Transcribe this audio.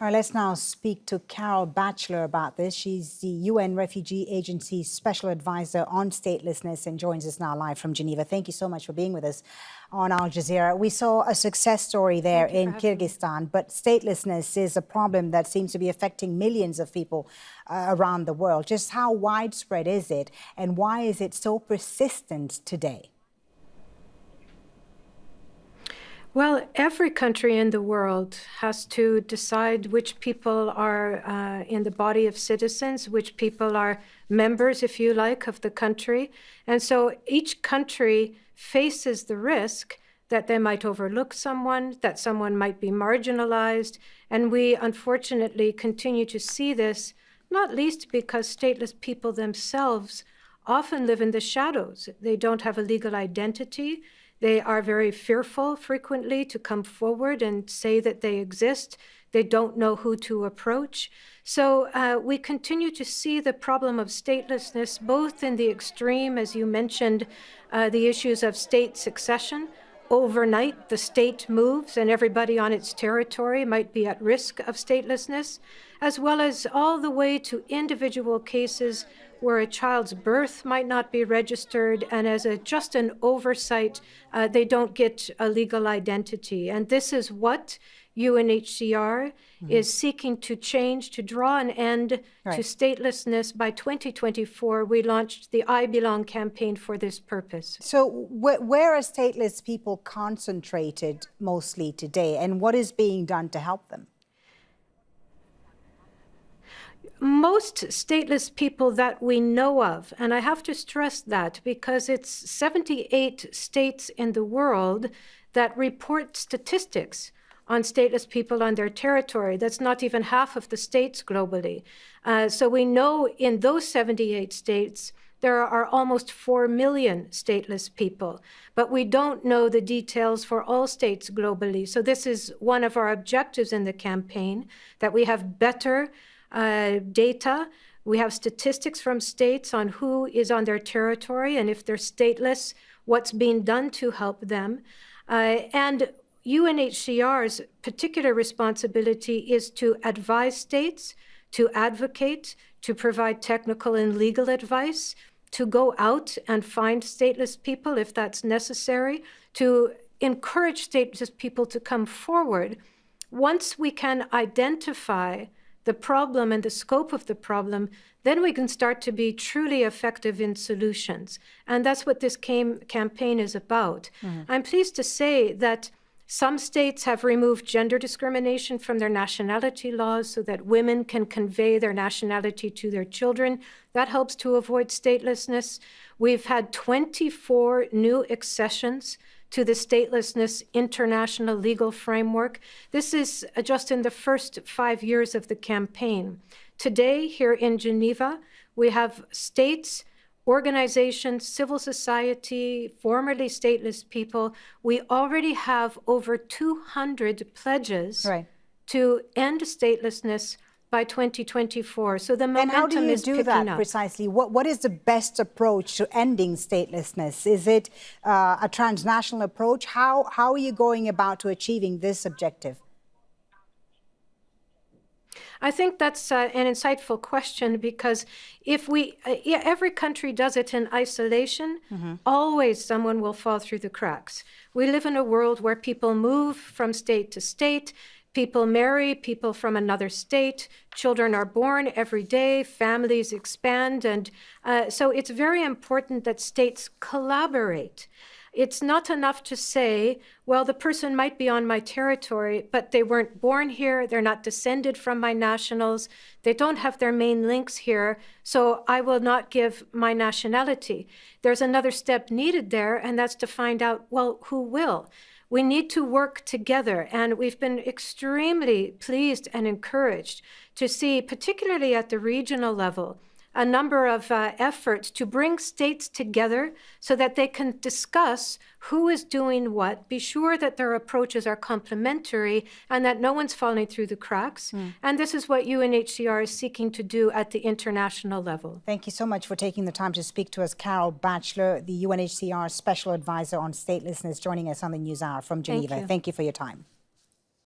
All right, let's now speak to Carol Batchelor about this. She's the UN Refugee Agency's Special Advisor on Statelessness and joins us now live from Geneva. Thank you so much for being with us on Al Jazeera. We saw a success story there in Kyrgyzstan, but statelessness is a problem that seems to be affecting millions of people around the world. Just how widespread is it, and why is it so persistent today? Well, every country in the world has to decide which people are in the body of citizens, which people are members, if you like, of the country. And so each country faces the risk that they might overlook someone, that someone might be marginalized. And we unfortunately continue to see this, not least because stateless people themselves often live in the shadows. They don't have a legal identity. They are very fearful frequently to come forward and say that they exist. They don't know who to approach. So we continue to see the problem of statelessness, both in the extreme, as you mentioned, the issues of state succession. Overnight, the state moves and everybody on its territory might be at risk of statelessness, as well as all the way to individual cases where a child's birth might not be registered, and as just an oversight, they don't get a legal identity. And this is what UNHCR is seeking to change, to draw an end to statelessness. By 2024, we launched the I Belong campaign for this purpose. So where are stateless people concentrated mostly today, and what is being done to help them? Most stateless people that we know of, and I have to stress that because it's 78 states in the world that report statistics on stateless people on their territory. That's not even half of the states globally. So we know in those 78 states, there are almost 4 million stateless people, but we don't know the details for all states globally. So this is one of our objectives in the campaign, that we have better data. We have statistics from states on who is on their territory, and if they're stateless, what's being done to help them. And UNHCR's particular responsibility is to advise states, to advocate, to provide technical and legal advice, to go out and find stateless people if that's necessary, to encourage stateless people to come forward. Once we can identify the problem and the scope of the problem, then we can start to be truly effective in solutions. And that's what this campaign is about. I'm pleased to say that some states have removed gender discrimination from their nationality laws so that women can convey their nationality to their children. That helps to avoid statelessness. We've had 24 new accessions to the Statelessness International Legal Framework. This is just in the first 5 years of the campaign. Today, here in Geneva, we have states, organizations, civil society, formerly stateless people. We already have over 200 pledges to end statelessness by 2024. So the momentum is picking up. And how do you do that precisely? What is the best approach to ending statelessness? Is it a transnational approach? How are you going about to achieving this objective? I think that's an insightful question, because if every country does it in isolation, always someone will fall through the cracks. We live in a world where people move from state to state. People marry people from another state, children are born every day, families expand, and so it's very important that states collaborate. It's not enough to say, well, the person might be on my territory, but they weren't born here, they're not descended from my nationals, they don't have their main links here, so I will not give my nationality. There's another step needed there, and that's to find out, well, who will? We need to work together, and we've been extremely pleased and encouraged to see, particularly at the regional level, a number of efforts to bring states together so that they can discuss who is doing what, be sure that their approaches are complementary and that no one's falling through the cracks. And this is what UNHCR is seeking to do at the international level. Thank you so much for taking the time to speak to us. Carol Batchelor, the UNHCR Special Advisor on Statelessness, joining us on the NewsHour from Geneva. Thank you for your time.